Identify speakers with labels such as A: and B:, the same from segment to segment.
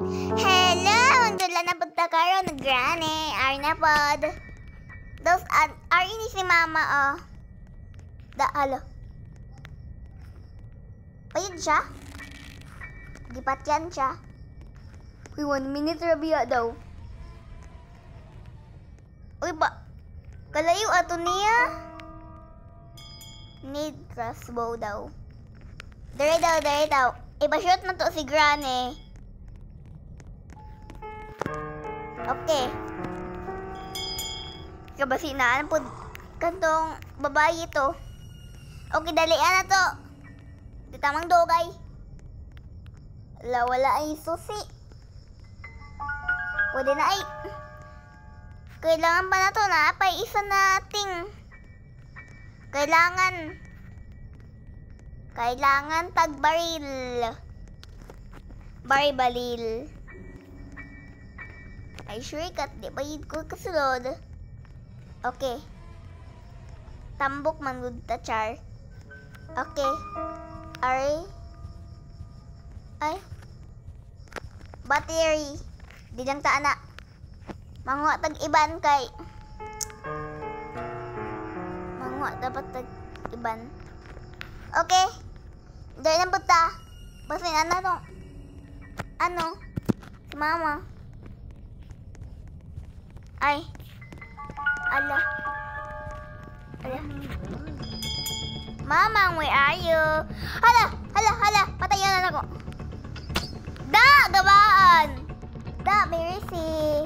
A: Hello! Magdula na pagtakaroon ng granny. Ari na pod. Dos, ari ni si mama, oh. Halo. Payag siya? Gipatyan siya. Uy, 1 minute rabia daw. Uy, kalayo ato niya. Need crossbow daw. Dere daw. Iba-shoot na to si granny. Okay. Kabasinaan po kantong babae ito. Okay, dalian na to. Di tamang dogay. Wala ay susi. Pwede na ay. Kailangan pa na to na. Pay isa nating. Kailangan tagbaril. Baril. Ay, shortcut. Di ba yun ko kasulod? Okay. Tambok man good ta, char. Okay. Ay. Battery. Di lang ta, anak. Manguha tag-iban kay. Manguha dapat tag-iban. Okay. Dahil na buta. Basin na to. Ano? Si mama. Ay. Ala. Mama, where are you? Hala. Patayan na ako. Gabaan. Mercy.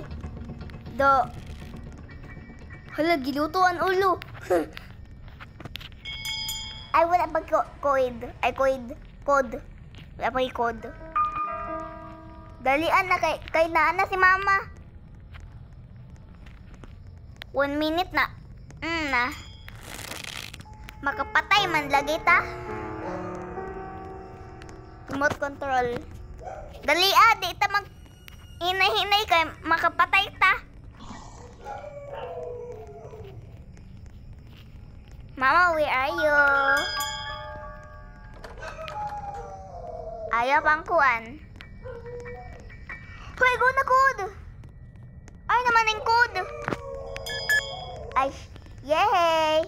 A: Hala, gilutuan ulo. Ay, wala pa code. Wala pa code. Dalian na kay na si mama. 1 minute na. Makapatay man lagi ta. Remote control. Dalian, di ta mag hinay kay makapatay ta. Mama, where are you? Ayaw pang kuan. Hoy, go na code. Ay naman yung code. Ay, yay!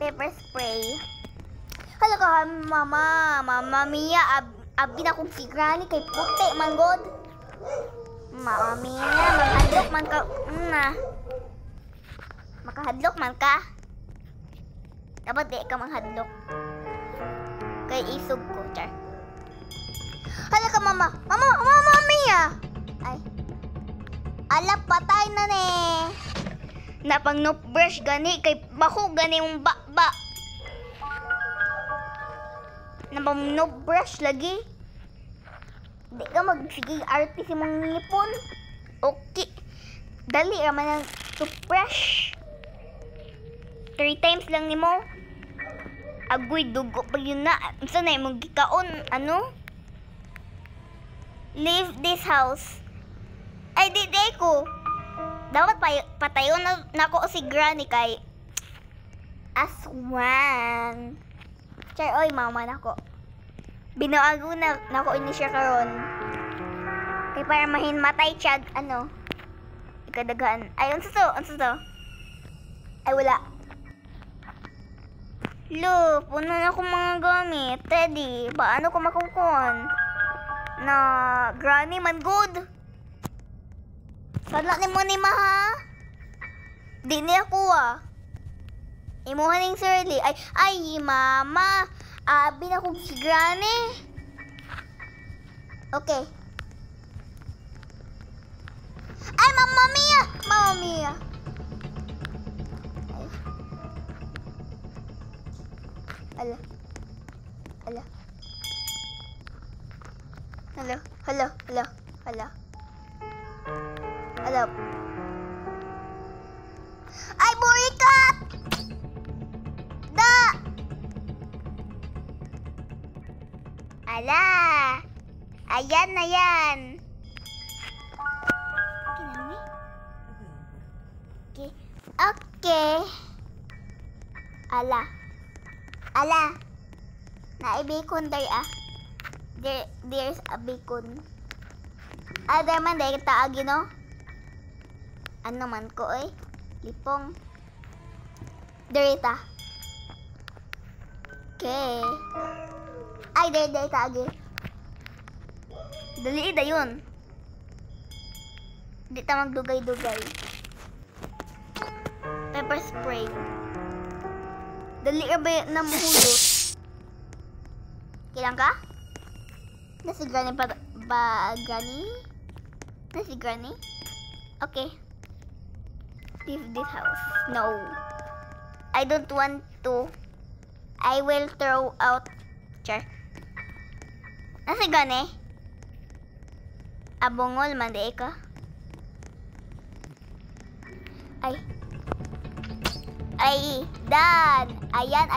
A: Pepper spray. Hala ka, Mama Mia, abi na kong si granny kay puti man god. Mama Mia, manghadlok man ka. Makahadlok man ka. Dapat di ka manghadlok. Kay isog ko, char. Hala ka, Mama Mia. Ay. Ala, patay na ne. Napang no brush gani kay bako gani yung ba. Napang no brush lagi. Di ka magsige artist mong ngipon. Okay. Dali raman ang toothbrush. 3 times lang nimo. Agoy dugo pa yun na. Isa na yung gikaon. Ano? Leave this house. Ay, di ko. Dapat patayon na ko si granny kay aswan. Char, oy, mama na ko. Binawago na ko ini siya karon. Kay para mahinmatay siya, ano, ikadagaan. Ay, unsa to? Ay, wala. Lo, puno na ko mga gamit. Teddy, paano ko makukon? Na, granny man good. Sadla ni mo ni maha. Di niya kuha. Imuha ning Shirley. Ay, mama. Abi na kong si granny. Okay. Ay, Mama Mia. Ay. Ala. Hello. Ay, burikat! Ala! Ayan na yan. Okay. Ala. Naibikon day ah. There's a beacon. Other man, dahil taagi, no? Ano man ko, eh? Lipong. Derita. Okay. Ay, dahil taagi. Dali, dayon. Di ta magdugay-dugay. Pepper spray. Dali ka ba na mahulot? Kailan ka? Nasi Granny Granny? Nasi Granny? Okay. Leave this house. No. I don't want to. I will throw out. Char. Nasi Granny? Abongol, mandi ka? Ay, Dan! Ayan.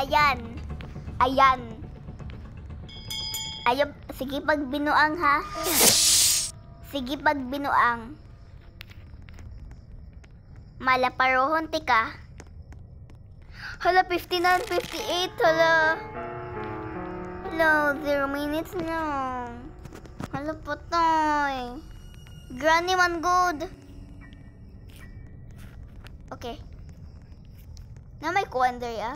A: Ayop, sige pagbinuang ha. Sige pagbinuang. Malaparohon ti ka. Hala, 59, 58, hala. Hello, 0 minutes na. Hala, patay. Granny man good. Okay. Na may kuwan there, ah.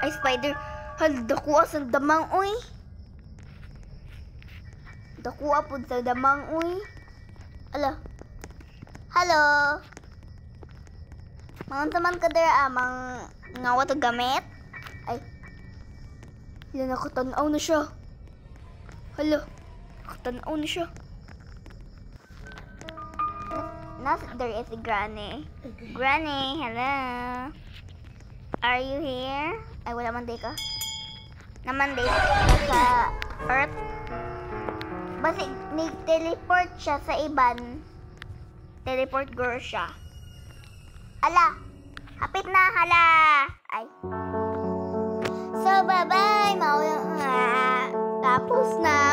A: Ay, spider. Hala, dakuha sa damang, uy. Dakuha po sa damang, uy. Ala. Hello. Mga taman ka there, ah. Mga ngawa to gamit. Ay. Yan, nakatanaw na siya. Hala. Nakatanaw na siya. There is a Granny. Granny, hello. Are you here? Ay, wala man day ka. Naman day sa Earth. Basi, nag-teleport siya sa iban. Teleport girl siya. Ala! Hapit na, hala! Ay. So, bye-bye! Tapos na.